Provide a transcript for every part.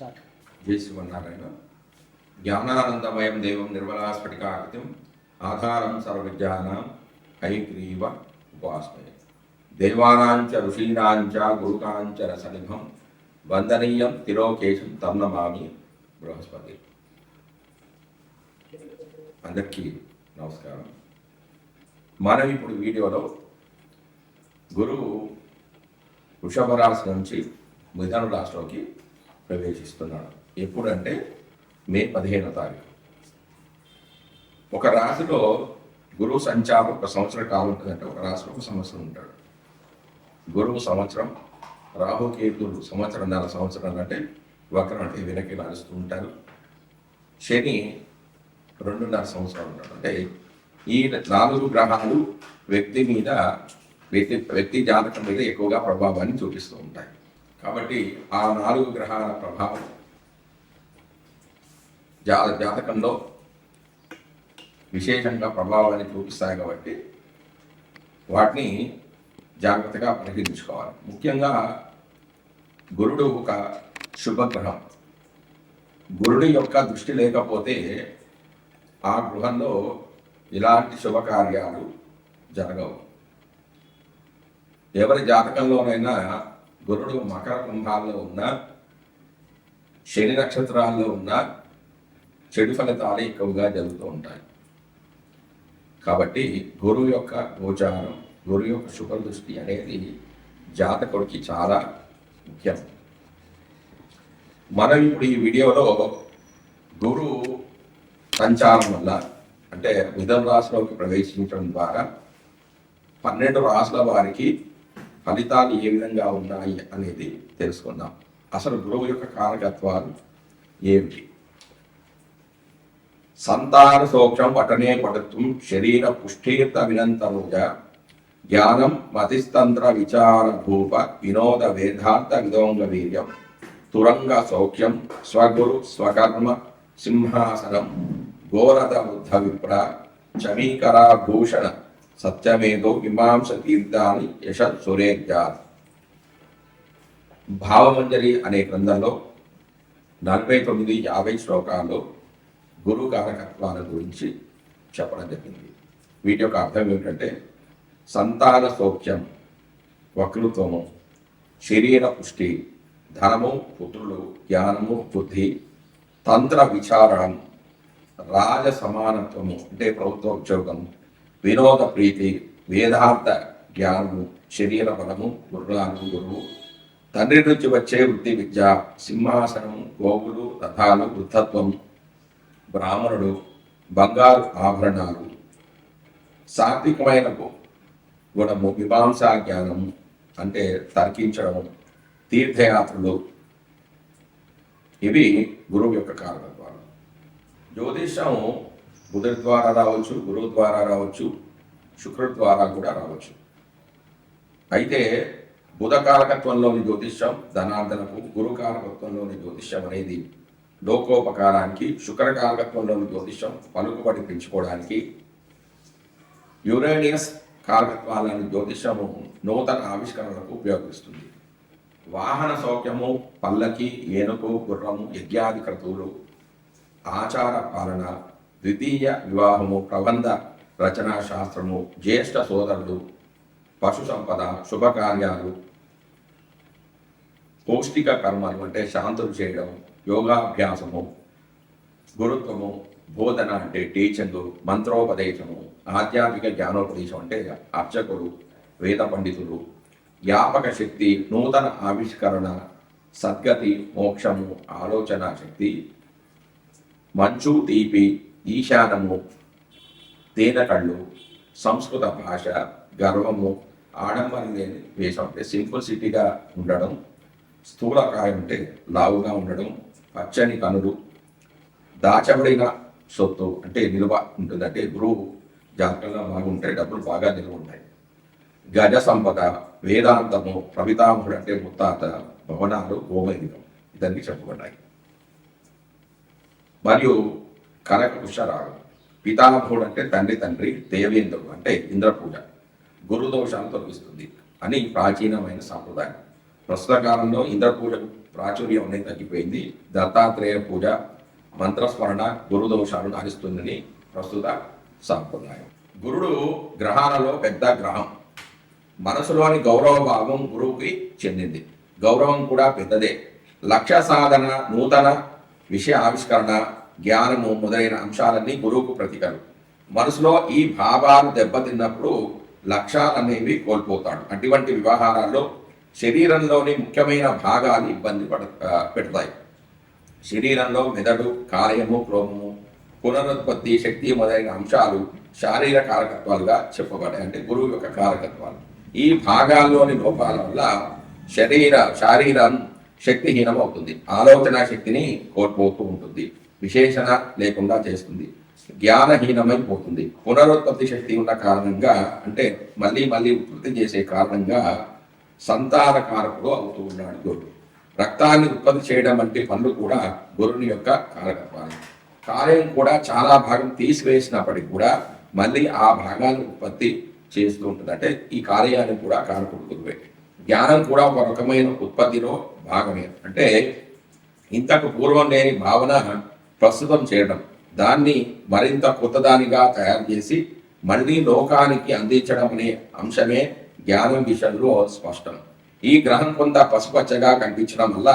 జై శ్రీమన్నారాయణ. జ్ఞానానందమయం దేవం నిర్మలాస్ఫటికాకృతిం ఆధారం సర్వవిద్యానాం హయగ్రీవ ఉపాస్మయే. దేవానాంచ ఋషీణాంచ గురుకాంచ రసనిభం వందనీయం తిరోకేశం తం నమామి బృహస్పతి. అందరికీ నమస్కారం. మనం ఇప్పుడు వీడియోలో గురువు వృషభ రాశి నుంచి మిథున రాశిలోకి ప్రవేశిస్తున్నాడు. ఎప్పుడంటే మే 15వ తారీఖు. ఒక రాశిలో గురువు సంచారం ఒక సంవత్సర కాలం ఉంటుందంటే ఒక రాశిలో ఒక సంవత్సరం ఉంటాడు. గురువు సంవత్సరం, రాహుకేతులు సంవత్సరం అంటే వక్రం అంటే వెనక్కి నడుస్తూ ఉంటారు. శని 2.5 సంవత్సరాలు ఉంటాడు. అంటే ఈ 4 గ్రహాలు వ్యక్తి మీద వ్యక్తి జాతకం మీద ఎక్కువగా ప్రభావాన్ని చూపిస్తూ ఉంటాయి. కాబట్టి ఆ 4 గ్రహాల ప్రభావం జాతకంలో విశేషంగా ప్రభావాన్ని చూపిస్తాయి. కాబట్టి వాటిని జాగ్రత్తగా పరిశీలించుకోవాలి. ముఖ్యంగా గురుడు ఒక శుభగ్రహం. గురుడి యొక్క దృష్టి లేకపోతే ఆ గృహంలో ఇలాంటి శుభకార్యాలు జరగవు. ఎవరి జాతకంలోనైనా గురుడు మకర కుంభాల్లో ఉన్న, శని నక్షత్రాల్లో ఉన్న చెడు ఫలితాలు ఎక్కువగా జరుగుతూ ఉంటాయి. కాబట్టి గురువు యొక్క గోచారం, గురువు యొక్క శుభదృష్టి అనేది జాతకుడికి చాలా ముఖ్యం. మనం ఇప్పుడు ఈ వీడియోలో గురువు సంచారం వల్ల అంటే మిథున రాశిలోకి ప్రవేశించడం ద్వారా 12 రాశుల వారికి ఫలితాలు ఏ విధంగా ఉన్నాయి అనేది తెలుసుకుందాం. అసలు గురువు యొక్క కారకత్వాలు ఏమిటి? సంతాన సోక్షం పఠనే పఠిత్వం శరీర పుష్టీర్త వినంతరోజ జ్ఞానం మతిస్తంత్ర విచార భూప వినోద వేదార్థ విదోంగ వీర్యం తురంగ సౌఖ్యం స్వగురు స్వకర్మ సింహాసనం గోరథ బుద్ధ విప్ర చమీకరా భూషణ సత్యమేదో మీమాంస తీర్థాన్ని యశ సురేర్జాత్. భావమంజరి అనే గ్రంథంలో 49-50 శ్లోకాల్లో గురు కారకత్వాల గురించి చెప్పడం జరిగింది. వీటి యొక్క అర్థం ఏమిటంటే సంతాన సౌఖ్యం, వక్తృత్వము, శరీర పుష్టి, ధనము, పుత్రులు, జ్ఞానము, బుద్ధి, తంత్ర విచారం, రాజ సమానత్వము అంటే ప్రభుత్వ ఉద్యోగము, వినోద ప్రీతి, వేదాంత జ్ఞానము, శరీర బలము, గురువు, తండ్రి నుంచి వచ్చే వృత్తి విద్య, సింహాసనము, గోవులు, రథాలు, వృద్ధత్వం, బ్రాహ్మణుడు, బంగారు ఆభరణాలు, సాత్వికమైన గుణము, మీమాంసా జ్ఞానము అంటే తర్కించడము, తీర్థయాత్రలు, ఇవి గురువు యొక్క కారకత్వాలు. జ్యోతిషం బుధుడి ద్వారా రావచ్చు, గురువు ద్వారా రావచ్చు, శుక్రుడి ద్వారా కూడా రావచ్చు. అయితే బుధ కారకత్వంలోని జ్యోతిష్యం ధనార్జనకు, గురు కారకత్వంలోని జ్యోతిష్యం అనేది లోకోపకారానికి, శుక్ర కారకత్వంలోని జ్యోతిష్యం పలుకుబడి పెంచుకోవడానికి, యురేనియస్ కారకత్వాలను జ్యోతిష్యము నూతన ఆవిష్కరణలకు ఉపయోగిస్తుంది. వాహన సౌఖ్యము, పల్లకి, ఏనుగు, గుర్రము, యజ్ఞాది క్రతువులు, ఆచార పాలన, ద్వితీయ వివాహము, ప్రబంధ రచనా శాస్త్రము, జ్యేష్ఠ సోదరులు, పశు సంపద, శుభకార్యాలు, పౌష్టిక కర్మలు అంటే శాంతులు చేయడం, యోగాభ్యాసము, గురుత్వము, బోధన అంటే టీచింగ్, మంత్రోపదేశము, ఆధ్యాత్మిక జ్ఞానోపదేశం అంటే అర్చకులు, వేద పండితులు, జ్ఞాపక శక్తి, నూతన ఆవిష్కరణ, సద్గతి, మోక్షము, ఆలోచన శక్తి, మంచు, తీపి, ఈశానము, తేనెకళ్ళు, సంస్కృత భాష, గర్వము, ఆడంబరం లేని వేషం అంటే సింపుల్సిటీగా ఉండడం, స్థూలకాయం అంటే లావుగా ఉండడం, పచ్చని కనులు, దాచబడిన సొత్తు అంటే నిల్వ ఉంటుంది. అంటే గురువు జాతకంగా బాగుంటే డబ్బులు బాగా నిల్వ ఉంటాయి. గజ సంపద, వేదాంతము, ప్రవితాముడు అంటే ముత్తాత, భవనాలు, గోమేదికం ఇదన్నీ చెప్పబడ్డాయి. మరియు కనక పుష్యరాగం, పితామహుడు అంటే తండ్రి, దేవేంద్రుడు అంటే ఇంద్ర పూజ, గురుదోషాలు తొలగిస్తుంది అని ప్రాచీనమైన సాంప్రదాయం. ప్రస్తుత కాలంలో ఇంద్ర పూజకు ప్రాచుర్యం అనేది తగ్గిపోయింది. దత్తాత్రేయ పూజ, మంత్రస్మరణ గురు దోషాలను హరిస్తుందని ప్రస్తుత సాంప్రదాయం. గురుడు గ్రహాలలో పెద్ద గ్రహం. మనసులోని గౌరవ భావం గురువుకి చెందింది. గౌరవం కూడా పెద్దదే. లక్ష్య సాధన, నూతన విషయ ఆవిష్కరణ, జ్ఞానము మొదలైన అంశాలన్నీ గురువుకు ప్రతీకలు. మనసులో ఈ భావాలు దెబ్బతిన్నప్పుడు లక్ష్యాలనేవి కోల్పోతాడు. అటువంటి వ్యవహారాల్లో శరీరంలోని ముఖ్యమైన భాగాలు ఇబ్బంది పెడతాయి. శరీరంలో మెదడు, కాలేయము, క్రోమము, పునరుత్పత్తి శక్తి మొదలైన అంశాలు శారీరక కారకత్వాలుగా చెప్పబడ్డాయి. అంటే గురువు యొక్క కారకత్వాలు. ఈ భాగాల్లోని లోపాల వల్ల శారీరం శక్తిహీనం అవుతుంది. ఆలోచన శక్తిని కోల్పోతూ ఉంటుంది. విశేషణ లేకుండా చేస్తుంది. జ్ఞానహీనమైపోతుంది. పునరుత్పత్తి శక్తి ఉన్న కారణంగా, అంటే మళ్ళీ ఉత్పత్తి చేసే కారణంగా సంతానకారకుడు అవుతూ ఉన్నాడు గురుడు. రక్తాన్ని ఉత్పత్తి చేయడం వంటి పనులు కూడా గురుని యొక్క కారకత్వాలు. కార్యం కూడా చాలా భాగం తీసివేసినప్పటికీ కూడా మళ్ళీ ఆ భాగాన్ని ఉత్పత్తి చేస్తూ ఉంటుంది. అంటే ఈ కార్యానికి కూడా కారకుడు గురువే. జ్ఞానం కూడా ఒక రకమైన ఉత్పత్తిలో భాగమే. అంటే ఇంతకు పూర్వం లేని భావన ప్రస్తుతం చేయడం, దాన్ని మరింత కొత్తదానిగా తయారు చేసి మళ్ళీ లోకానికి అందించడం అనే అంశమే జ్ఞానం విషయంలో స్పష్టం. ఈ గ్రహం కొంత పసుపచ్చగా కనిపించడం వల్ల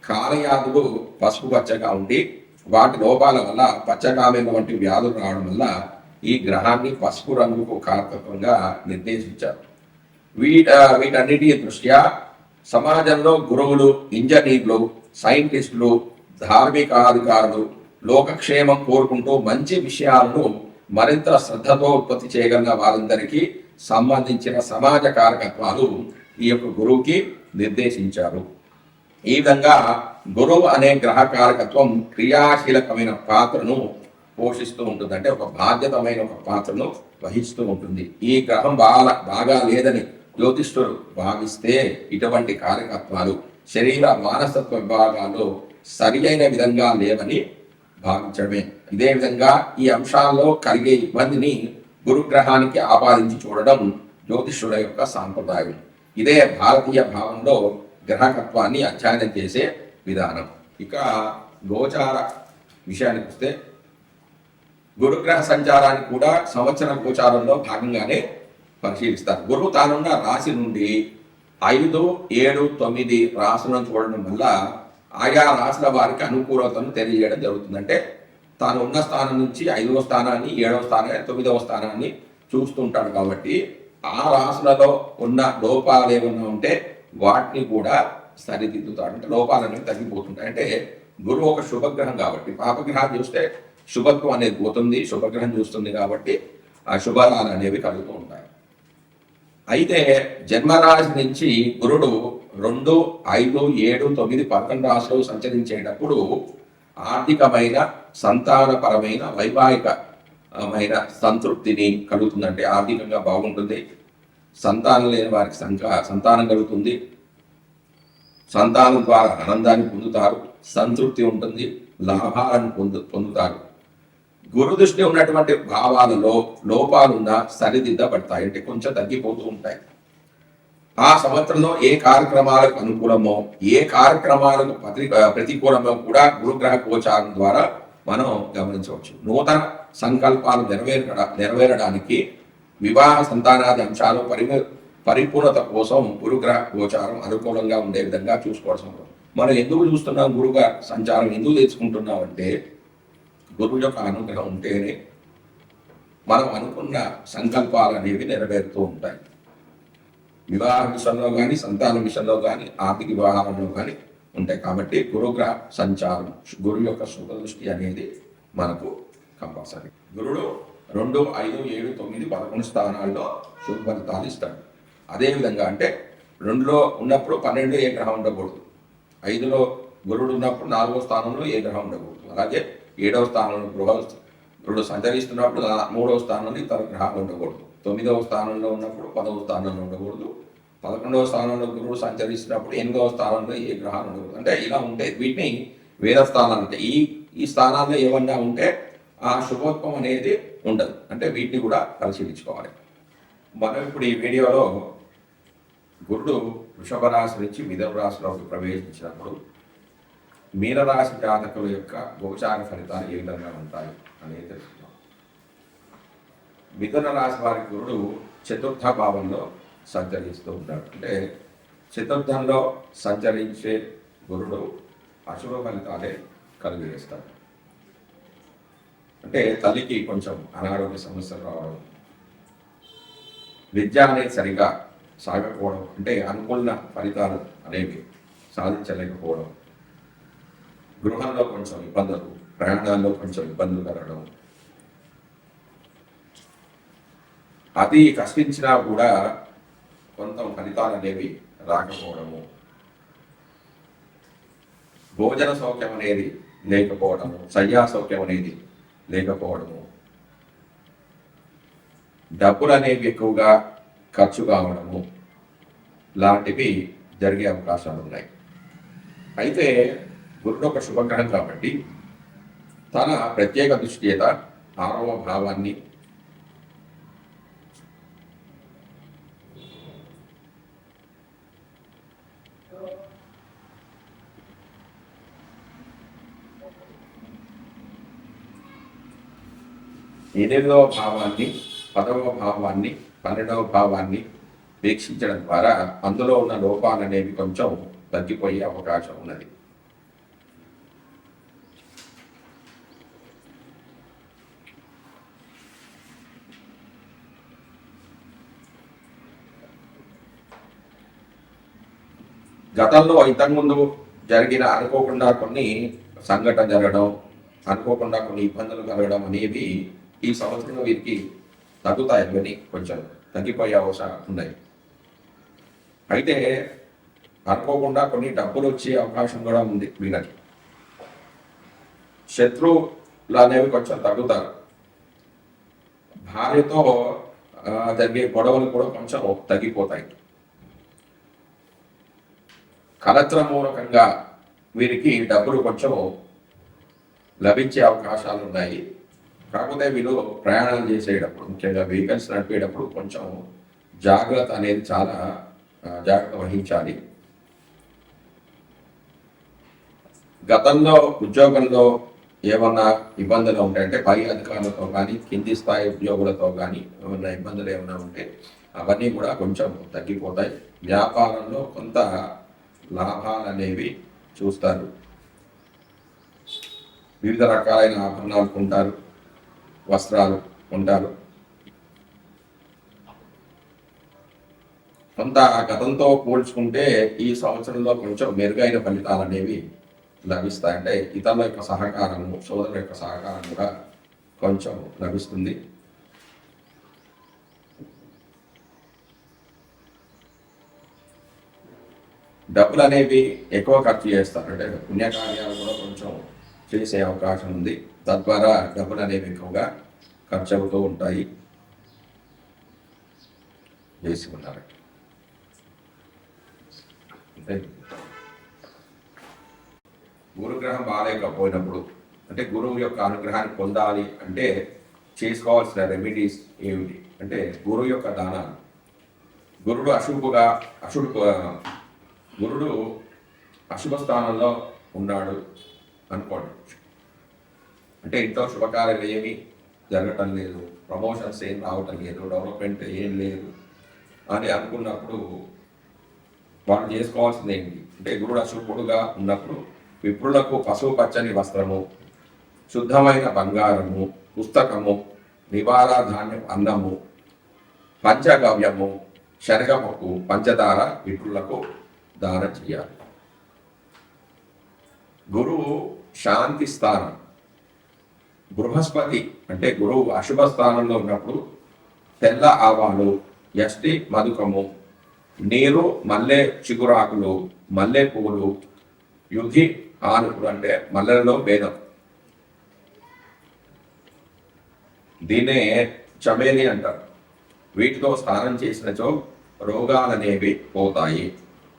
కాలయాదులు పసుపు పచ్చగా ఉండి వాటి లోపాల వల్ల పచ్చకామెల వంటి వ్యాధులు రావడం వల్ల ఈ గ్రహాన్ని పసుపు రంగుకు కారకత్వంగా నిర్దేశించారు. వీటన్నిటి దృష్ట్యా సమాజంలో గురువులు, ఇంజనీర్లు, సైంటిస్టులు, ధార్మికాధికారులు లోకక్షేమం కోరుకుంటూ మంచి విషయాలను మరింత శ్రద్ధతో ఉత్పత్తి చేయగలిగిన వారందరికీ సంబంధించిన సమాజ కారకత్వాలు ఈ యొక్క గురువుకి నిర్దేశించారు. ఈ విధంగా గురువు అనే గ్రహ కారకత్వం క్రియాశీలకమైన పాత్రను పోషిస్తూ ఉంటుంది. అంటే ఒక బాధ్యతమైన ఒక పాత్రను వహిస్తూ ఉంటుంది. ఈ గ్రహం బాగా లేదని జ్యోతిష్ఠులు భావిస్తే ఇటువంటి కారకత్వాలు శరీర మానసత్వ విభాగాల్లో సరి అయిన విధంగా లేవని భావించడమే. ఇదే విధంగా ఈ అంశాల్లో కలిగే ఇబ్బందిని గురుగ్రహానికి ఆపాదించి చూడడం జ్యోతిష్యుల యొక్క సాంప్రదాయం. ఇదే భారతీయ భావంలో గ్రహకత్వాన్ని అధ్యయనం చేసే విధానం. ఇక గోచార విషయానికి వస్తే గురుగ్రహ సంచారాన్ని కూడా సంవత్సర గోచారంలో భాగంగానే పరిశీలిస్తారు. గురువు తానున్న రాశి నుండి 5, 7, 9 రాశులను చూడడం వల్ల ఆయా రాశుల వారికి అనుకూలతను తెలియజేయడం జరుగుతుంది. అంటే తాను ఉన్న స్థానం నుంచి 5వ స్థానాన్ని, 7వ స్థానాన్ని, 9వ స్థానాన్ని చూస్తుంటాడు. కాబట్టి ఆ రాశులలో ఉన్న లోపాలు ఏమన్నా ఉంటే వాటిని కూడా సరిదిద్దుతాడు. అంటే లోపాలు అనేవి తగ్గిపోతుంటాయి. అంటే గురువు ఒక శుభగ్రహం కాబట్టి పాపగ్రహం చూస్తే శుభత్వం అనేది పోతుంది, శుభగ్రహం చూస్తుంది కాబట్టి ఆ శుభాలు అనేవి కలుగుతూ ఉంటాయి. అయితే జన్మరాశి నుంచి గురుడు 2, 5, 7, 9, 11 రాశులు సంచరించేటప్పుడు ఆర్థికమైన, సంతానపరమైన, వైవాహికమైన సంతృప్తిని కలుగుతుందంటే ఆర్థికంగా బాగుంటుంది. సంతానం లేని వారికి సంతానం కలుగుతుంది. సంతానం ద్వారా ఆనందాన్ని పొందుతారు, సంతృప్తి ఉంటుంది, లాభాలను పొందుతారు. గురు దృష్టి ఉన్నటువంటి భావాలలో లోపాలున్నా సరిదిద్దబడతాయి. అంటే కొంచెం తగ్గిపోతూ ఉంటాయి. ఆ సంవత్సరంలో ఏ కార్యక్రమాలకు అనుకూలమో, ఏ కార్యక్రమాలకు ప్రతికూలమో కూడా గురుగ్రహ గోచారం ద్వారా మనం గమనించవచ్చు. నూతన సంకల్పాలు నెరవేరడానికి, వివాహ సంతానాది అంశాలు పరిపూర్ణత కోసం గురుగ్రహ గోచారం అనుకూలంగా ఉండే విధంగా చూసుకోవాల్సి ఉంటుంది. మనం ఎందుకు చూస్తున్నాం? గురుగ్రహ సంచారం ఎందుకు తెచ్చుకుంటున్నాం అంటే గురువు యొక్క అనుగ్రహం ఉంటేనే మనం అనుకున్న సంకల్పాలు అనేవి నెరవేరుతూ ఉంటాయి. వివాహ విషయంలో కానీ, సంతానం విషయంలో కానీ, ఆర్థిక వ్యవహారంలో కానీ ఉంటాయి. కాబట్టి గురుగ్రహ సంచారం, గురువు యొక్క శుభ దృష్టి అనేది మనకు కంపల్సరీ. గురుడు 2, 5, 7, 9, 11 స్థానాల్లో శుభ ఫలితాలు ఇస్తాడు. అదేవిధంగా అంటే 2లో ఉన్నప్పుడు 12 ఏ గ్రహం ఉండకూడదు. 5లో గురుడు ఉన్నప్పుడు 4వ స్థానంలో ఏ గ్రహం ఉండకూడదు. అలాగే 7వ స్థానంలో గురుడు సంచరిస్తున్నప్పుడు 3వ స్థానంలో ఇతర గ్రహాలు ఉండకూడదు. 9వ స్థానంలో ఉన్నప్పుడు 10వ స్థానంలో ఉండకూడదు. 11వ స్థానంలో గురువు సంచరిస్తున్నప్పుడు 8వ స్థానంలో ఏ గ్రహాలు ఉండకూడదు. అంటే ఇలా ఉంటాయి. వీటిని వేద స్థానాలు అంటే ఈ స్థానాల్లో ఏమన్నా ఉంటే ఆ శుభత్వం అనేది ఉండదు. అంటే వీటిని కూడా పరిశీలించుకోవాలి. మనం ఇప్పుడు ఈ వీడియోలో గురుడు వృషభ రాశి నుంచి మిథున రాశిలోకి ప్రవేశించినప్పుడు మీనరాశి జాతకుల యొక్క గోచార ఫలితాలు ఏ విధంగా ఉంటాయి అనేది తెలుసుకుందాం. మిథున రాశి వారి గురుడు చతుర్థ భావంలో సంచరిస్తూ ఉంటాడు. అంటే చతుర్థంలో సంచరించే గురుడు అశుభ ఫలితాలే కలిగజేస్తాడు. అంటే తల్లికి కొంచెం అనారోగ్య సమస్యలు రావడం, విద్య అనేది సరిగా సాగకపోవడం, అంటే అనుకున్న ఫలితాలు అనేవి సాధించలేకపోవడం, గృహంలో కొంచెం ఇబ్బందులు, ప్రయాణాల్లో కొంచెం ఇబ్బందులు కలగడం, అది కష్టించినా కూడా కొంత ఫలితాలు అనేవి రాకపోవడము, భోజన సౌఖ్యం అనేది లేకపోవడము, శయ్యా సౌఖ్యం అనేది లేకపోవడము, డబ్బులు అనేవి ఎక్కువగా ఖర్చు కావడము లాంటివి జరిగే అవకాశాలు ఉన్నాయి. అయితే గురుడు ఒక శుభగ్రహం కాబట్టి తన ప్రత్యేక దృష్టి చేత 6వ భావాన్ని ఎనిమిదవ భావాన్ని, 10వ భావాన్ని, 12వ భావాన్ని వీక్షించడం ద్వారా అందులో ఉన్న లోపాలు అనేవి కొంచెం తగ్గిపోయే అవకాశం ఉన్నది. గతంలో ఇంతకుముందు జరిగిన అనుకోకుండా కొన్ని సంఘటన జరగడం, అనుకోకుండా కొన్ని ఇబ్బందులు కలగడం అనేవి ఈ సంవత్సరంలో వీరికి తగ్గుతాయి. అవన్నీ కొంచెం తగ్గిపోయే అవకాశాలు ఉన్నాయి. అయితే అనుకోకుండా కొన్ని డబ్బులు వచ్చే అవకాశం కూడా ఉంది వీళ్ళకి. శత్రువులు అనేవి కొంచెం తగ్గుతారు. భార్యతో జరిగే గొడవలు కూడా కొంచెం తగ్గిపోతాయి. కలత్ర మూలకంగా వీరికి డబ్బులు కొంచెం లభించే అవకాశాలు ఉన్నాయి. కాకపోతే వీళ్ళు ప్రయాణాలు చేసేటప్పుడు, ముఖ్యంగా వెహికల్స్ నడిపేటప్పుడు కొంచెం జాగ్రత్త అనేది చాలా జాగ్రత్త వహించాలి. గతంలో ఉద్యోగంలో ఏమన్నా ఇబ్బందులు ఉంటాయంటే పై అధికారులతో కానీ కింది స్థాయి ఉద్యోగులతో కానీ ఏమన్నా ఇబ్బందులు ఏమైనా ఉంటే అవన్నీ కూడా కొంచెం తగ్గిపోతాయి. వ్యాపారంలో కొంత లాభాలు అనేవి చూస్తారు. వివిధ రకాలైన ఆభరణాలు కొంటారు, వస్త్రాలు కొంటారు. కొంత గతంతో పోల్చుకుంటే ఈ సంవత్సరంలో కొంచెం మెరుగైన ఫలితాలు అనేవి లభిస్తాయి. అంటే ఇతరుల యొక్క సహకారము, సోదరుల యొక్క సహకారం కూడా కొంచెం లభిస్తుంది. డబ్బులు అనేవి ఎక్కువ ఖర్చు చేస్తారు. అంటే పుణ్యకార్యాలు కూడా కొంచెం చేసే అవకాశం ఉంది. తద్వారా డబ్బులు అనేవి ఎక్కువగా ఖర్చు అవుతూ ఉంటాయి. చేసి ఉన్నారు. అంటే గురుగ్రహం బాగాలేకపోయినప్పుడు, అంటే గురువు యొక్క అనుగ్రహాన్ని పొందాలి అంటే చేసుకోవాల్సిన రెమెడీస్ ఏమిటి అంటే గురువు యొక్క దానాలు. గురుడు అశుభ స్థానంలో ఉన్నాడు అనుకోండి, అంటే ఇంట్లో శుభకార్యాలు ఏమీ జరగటం లేదు, ప్రమోషన్స్ ఏం రావటం లేదు, డెవలప్మెంట్ ఏం లేదు అని అనుకున్నప్పుడు వాళ్ళు చేసుకోవాల్సింది ఏంటి అంటే గురుడు అశుభుడుగా ఉన్నప్పుడు విప్రులకు పశువు పచ్చని వస్త్రము, శుద్ధమైన బంగారము, పుస్తకము, నివాళ ధాన్యం, అన్నము, పంచగవ్యము, శనగపప్పు, పంచదార విప్రులకు దానం చేయాలి. గురువు శాంతి స్థానం. బృహస్పతి అంటే గురువు అశుభ స్థానంలో ఉన్నప్పుడు తెల్ల ఆవాలు, యష్టి మధుకము, నీరు, మల్లె చిగురాకులు, మల్లె పువ్వులు, యుధి ఆనుకులు అంటే మల్లెలలో భేదం, దీన్నే చమేలి అంటారు. వీటితో స్నానం చేసినచో రోగాలనేవి పోతాయి.